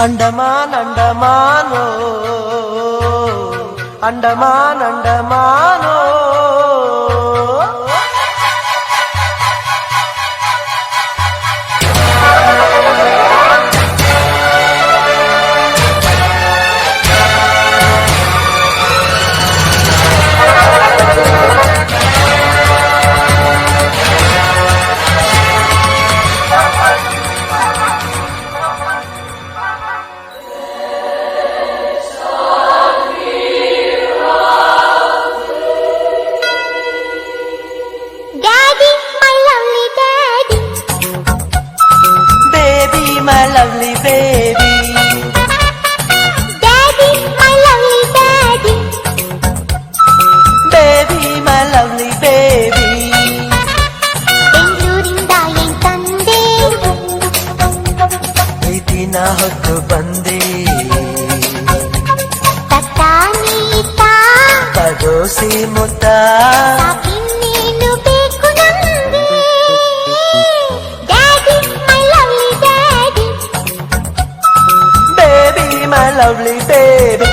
Andaman ಅಂಡಮಾನೋ Andaman ಅಂಡಮಾನೋ My lovely baby, daddy, my lovely daddy, baby, my lovely baby. ಬೆಂಗಳೂರಿಂದ ಏನ್ ತಂದೆ, ಪ್ರೀತಿನ ಹೊತ್ತು ಬಂದೆ, ತಟ್ಟಾನೀತಾ ತಗೋಸಿ ಮುತ್ತ, ಇನ್ನೇನು ಬೇಕು ನಮ್ಗೆ. Daddy, my lovely daddy, baby, my lovely baby.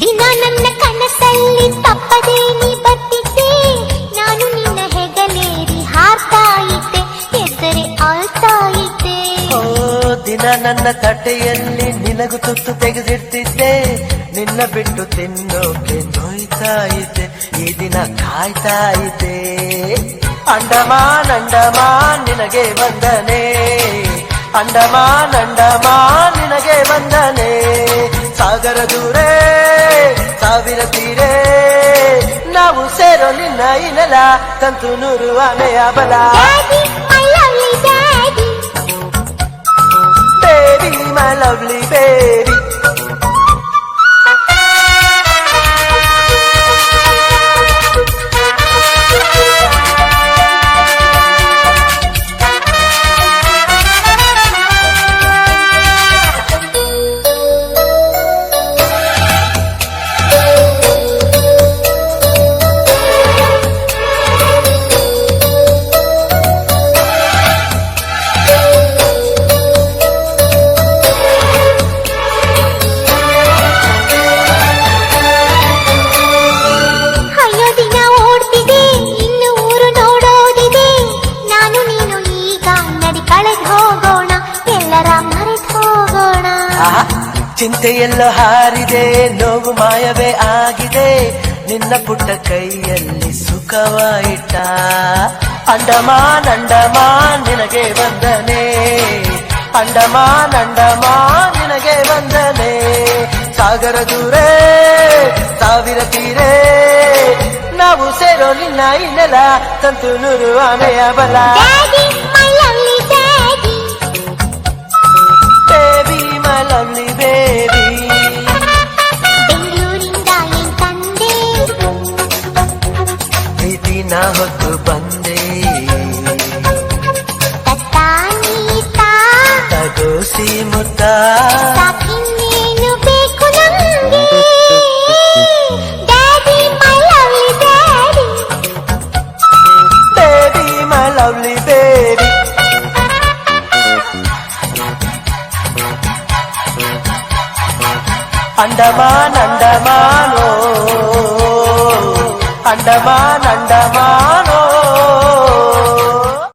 ದಿನ ನನ್ನ ಕನಸಲ್ಲಿ ತಪ್ಪದೇ ನೀ ಬರ್ತಿದ್ದೆ, ನಾನು ನಿನ್ನ ಹೆಗಲೇರಿ ಹಾರ್ತಾ ಇದ್ದೆ, ಹೆಸರೇ ಆಳ್ತಾ ಇದ್ದೆ. ಓ ದಿನ ನನ್ನ ತಟ್ಟೆಯಲ್ಲಿ ನಿನಗೂ ತುತ್ತು ತೆಗೆದಿರ್ತಿದ್ದೆ, ನಿನ್ನ ಬಿಟ್ಟು ತಿನ್ನೋಕೆ ನೋಯ್ತಾ ಇದ್ದೆ, ಈ ದಿನ ಕಾಯ್ತಾ ಇದ್ದೆ. ಅಂಡಮಾನ್ ಅಂಡಮಾನ್ ನಿನಗೆ ವಂದನೆ, ಅಂಡಮಾನ್ ಅಂಡಮಾನ್ ನಿನಗೆ ವಂದನೆ. ಸಾಗರ ದೂರೇ ಸಾವಿರ ತೀರೆ, ನಾವು ಸೇರೋ ನಿನ್ನ ಈ ನೆಲ, ತಂತು ನೂರು ಆನೆಯ ಬಲ. Daddy, my lovely daddy, Baby, my lovely baby. ಅಯ್ಯೋ ದಿನ ಓಡ್ತಿದೆ, ಇನ್ನು ಊರು ನೋಡೋದಿದೆ, ನಾನು ನೀನು ಈಗ ನಡಿ ಕಳೆದು ಹೋಗೋಣ, ಎಲ್ಲರ ಮರೆತು ಹೋಗೋಣ. ಆಹಾ, ಚಿಂತೆಯೆಲ್ಲೋ ಹಾರಿದೆ, ನೋವು ಮಾಯವೇ ಆಗಿದೆ, ನಿನ್ನ ಪುಟ್ಟ ಕೈಯಲ್ಲಿ ಸುಖವಾಯಿತ. ಅಂಡಮಾನ್ ಅಂಡಮಾನ್ ನಿನಗೆ ವಂದನೆ, ಅಂಡಮಾನ್ ಅಂಡಮಾನ್ ನಿನಗೆ ವಂದನೆ. ಸಾಗರ ದೂರೇ ಸಾವಿರ ತೀರೆ, ನಾವು ಸೇರೋ ನಿನ್ನ ಈ ನೆಲ, ತಂತು ನೂರು ಆನೆಯ ಬಲ. Daddy, my lovely daddy, Baby, my lovely baby. ಬೆಂಗಳೂರಿಂದ ಏನ್ ತಂದೆ, ಪ್ರೀತಿನ ಹೊತ್ತು ಬಂದೆ, ತಟ್ಟಾನೀತಾ ತಗೋಸಿ ಮುತ್ತ, ಇನ್ನೇನು ಬೇಕು ನಮ್ಗೆ. Daddy, my lovely daddy, baby, my lovely baby. Andaman ಅಂಡಮಾನೋ Andaman Andaman